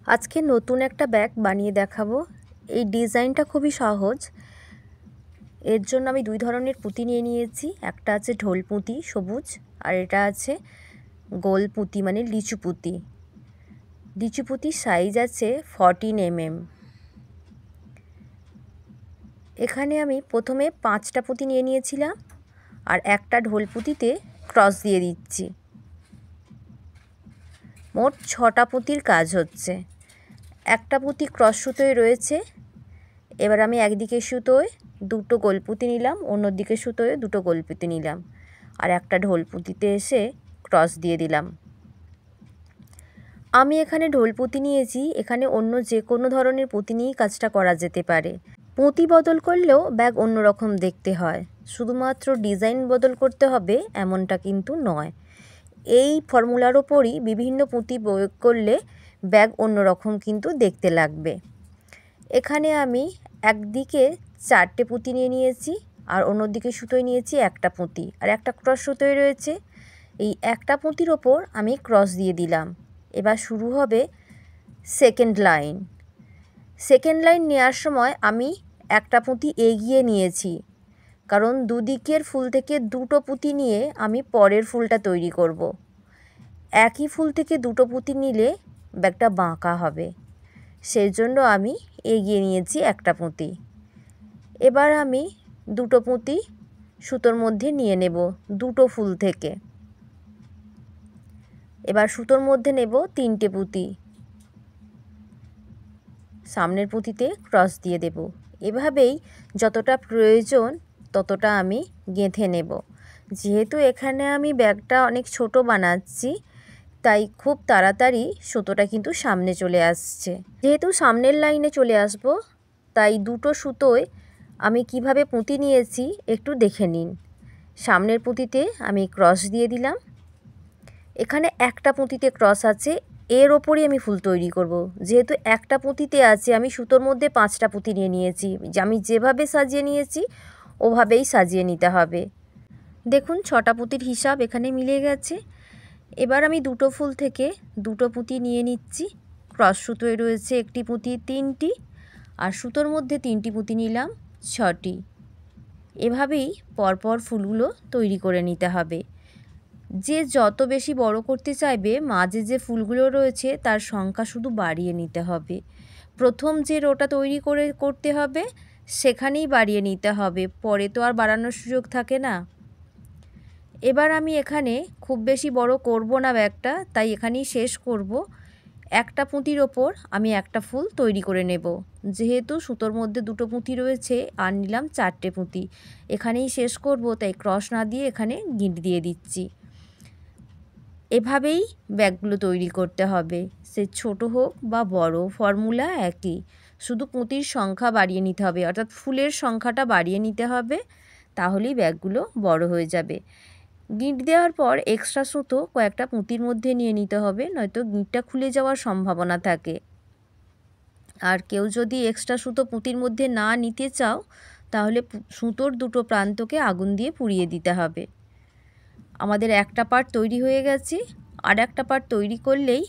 আজকে নতুন একটা ব্যাগ বানিয়ে দেখাবো। এই ডিজাইনটা খুবই সহজ। এর জন্য আমি দুই ধরনের পুঁতি নিয়ে নিয়েছি। একটা আছে ঢোল পুঁতি সবুজ, আর এটা আছে গোল পুঁতি মানে লিচু পুঁতি। লিচু পুঁতির সাইজ আছে 14 mm। এখানে আমি প্রথমে 5টা পুঁতি নিয়ে নিয়েছিলাম, আর একটা ঢোল পুঁতিতে ক্রস দিয়ে দিচ্ছি। মোট 6টা পুঁতির কাজ হচ্ছে। একটা পুঁতি ক্রস সুতোয় রয়েছে। এবার আমি একদিকে সুতোয় দুটো গোল পুঁতি নিলাম, অন্য দিকে সুতোয় দুটো গোল পুঁতি নিলাম, আর একটা ঢোল পুঁতিতে এসে ক্রস দিয়ে দিলাম। আমি এখানে ঢোল পুঁতি নিয়েছি, এখানে অন্য যে কোনো ধরনের পুঁতি নিয়েই কাজটা করা যেতে পারে। পুঁতি বদল করলেও ব্যাগ অন্যরকম দেখতে হয়, শুধুমাত্র ডিজাইন বদল করতে হবে এমনটা কিন্তু নয়। এই ফর্মুলার ওপরই বিভিন্ন পুঁতি প্রয়োগ করলে ব্যাগ অন্যরকম কিন্তু দেখতে লাগবে। এখানে আমি একদিকে 4টে পুঁতি নিয়ে নিয়েছি, আর অন্যদিকে সুতোয় নিয়েছি একটা পুঁতি, আর একটা ক্রস সুতোয় রয়েছে। এই একটা পুঁতির ওপর আমি ক্রস দিয়ে দিলাম। এবার শুরু হবে সেকেন্ড লাইন। সেকেন্ড লাইন নেওয়ার সময় আমি একটা পুঁতি এগিয়ে নিয়েছি, কারণ দুদিকের ফুল থেকে দুটো পুঁতি নিয়ে আমি পরের ফুলটা তৈরি করব। একই ফুল থেকে দুটো পুঁতি নিলে ব্যাগটা বাঁকা হবে, সেই জন্য আমি এগিয়ে নিয়েছি একটা পুঁতি। এবার আমি দুটো পুঁতি সুতোর মধ্যে নিয়ে নেব দুটো ফুল থেকে। এবার সুতোর মধ্যে নেব 3টে পুঁতি, সামনের পুঁতিতে ক্রস দিয়ে দেব। এভাবেই যতটা প্রয়োজন ততটা আমি গেঁথে নেব। যেহেতু এখানে আমি ব্যাগটা অনেক ছোট বানাচ্ছি, তাই খুব তাড়াতাড়ি সুতোটা কিন্তু সামনে চলে আসছে। যেহেতু সামনের লাইনে চলে আসব, তাই দুটো সুতোয় আমি কিভাবে পুঁতি নিয়েছি একটু দেখে নিন। সামনের পুঁতিতে আমি ক্রস দিয়ে দিলাম। এখানে একটা পুঁতিতে ক্রস আছে, এর ওপরই আমি ফুল তৈরি করব। যেহেতু একটা পুঁতিতে আছে, আমি সুতোর মধ্যে 5টা পুঁতি নিয়ে নিয়েছি। আমি যেভাবে সাজিয়ে নিয়েছি ওভাবেই সাজিয়ে নিতে হবে। দেখুন 6টা পুঁতির হিসাব এখানে মিলে গেছে। এবার আমি দুটো ফুল থেকে দুটো পুঁতি নিয়ে নিচ্ছি। ক্রস সুতোয় রয়েছে একটি পুঁতি 3টি, আর সুতোর মধ্যে 3টি পুঁতি নিলাম 6টি। এভাবেই পরপর ফুলগুলো তৈরি করে নিতে হবে। যে যত বেশি বড় করতে চাইবে, মাঝে যে ফুলগুলো রয়েছে তার সংখ্যা শুধু বাড়িয়ে নিতে হবে। প্রথম যে রোটা তৈরি করতে হবে সেখানেই বাড়িয়ে নিতে হবে, পরে তো আর বাড়ানোর সুযোগ থাকে না। এবার আমি এখানে খুব বেশি বড় করব না ব্যাগটা, তাই এখানেই শেষ করব। একটা পুঁতির ওপর আমি একটা ফুল তৈরি করে নেব। যেহেতু সুতোর মধ্যে দুটো পুঁতি রয়েছে, আর নিলাম 4টে পুঁতি, এখানেই শেষ করব, তাই ক্রস না দিয়ে এখানে গিঁট দিয়ে দিচ্ছি। এভাবেই ব্যাগগুলো তৈরি করতে হবে, সে ছোট হোক বা বড়, ফর্মুলা একই, শুধু পুঁতির সংখ্যা বাড়িয়ে নিতে হবে, অর্থাৎ ফুলের সংখ্যাটা বাড়িয়ে নিতে হবে, তাহলেই ব্যাগগুলো বড় হয়ে যাবে। গিঁট দেওয়ার পর এক্সট্রা সুতো কয়েকটা পুঁতির মধ্যে নিয়ে নিতে হবে, নয়তো গিঁটটা খুলে যাওয়ার সম্ভাবনা থাকে। আর কেউ যদি এক্সট্রা সুতো পুঁতির মধ্যে না নিতে চাও, তাহলে সুতোর দুটো প্রান্তকে আগুন দিয়ে পুড়িয়ে দিতে হবে। আমাদের একটা পার্ট তৈরি হয়ে গেছে, আর একটা পার্ট তৈরি করলেই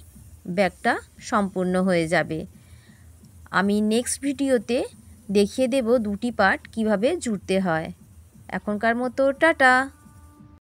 ব্যাগটা সম্পূর্ণ হয়ে যাবে। আমি নেক্সট ভিডিওতে দেখিয়ে দেব দুটি পার্ট কিভাবে জুড়তে হয়। এখনকার মতো টাটা।